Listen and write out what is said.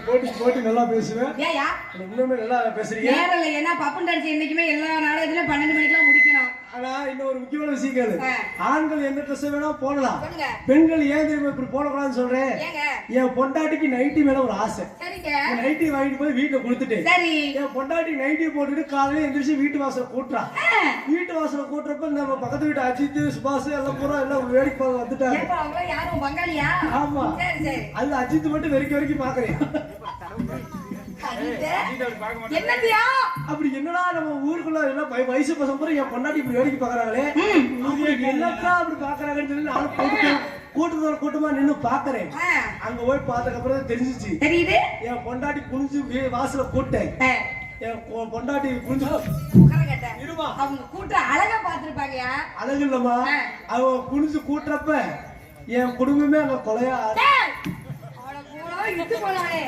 போட்டு நல்லா பேசுவேன். ஏயா இன்னுமே நல்லா பேசுறீங்க. நேரம் இல்லை, ஏன்னா பப்பன் டான்ஸ் என்னைக்குமே எல்லா நாடகத்திலும் 12 மணிக்கெல்லாம் முடிக்கணும். ஆனா இன்னும் ஒரு முக்கியமான விஷயம் கேளு. ஆண்கள் எந்த ட்ரெஸ் வேணா போடலாம், சொல்லுங்க. பெண்கள் ஏன் தெரியுமா இப்படி போடக்கூடாதுன்னு சொல்றேன்? ஏங்க? என் பொண்டாட்டிக்கு நைட்டி மேல ஒரு ஆசை. சரிங்க. நைட்டி வாங்கிட்டு போய் வீட்டுல கொடுத்துட்டேன். சரி. என் பொண்டாட்டி நைட்டி போட்டுட்டு காலையில எந்திரிச்சு வீட்டு வாசல கூட்டுறா. வீட்டு வாசல கூட்டுறப்ப நம்ம பக்கத்து வீட்டு அஜித், சுபாஷ் எல்லாம் பூரா எல்லாம் வேடிக்கை பார்க்க வந்துட்டாங்க. ஏப்பா அவங்க யாரும் பங்காளியா? ஆமா. சரி சரி. அது அஜித் மட்டும் வரைக்கும் பாக்குறேன். என்னதியா? அப்படி என்னடா நம்ம ஊருக்குள்ள எல்லாம் வயசு பசங்க என் பொண்டாட்டி இப்படி வேடிக்கை பாக்குறாங்களே, என்னக்கா அப்படி பாக்குறாங்கன்னு சொல்லி நானும் கூட்டமா நின்னு பாக்குறேன். அங்க போய் பார்த்ததுக்கு அப்புறம் தெரிஞ்சிச்சு. தெரியுது. என் பொண்டாட்டி குனிஞ்சு வாசல கூட்டேன். என் பொண்டாட்டி குனிஞ்சு இருமா, அவங்க கூட்ட அழகா பாத்துருப்பாங்கயா. அழகு இல்லம்மா, அவங்க குனிஞ்சு கூட்டுறப்ப என் குடும்பமே அங்க கொலையா இழுத்து போனாலே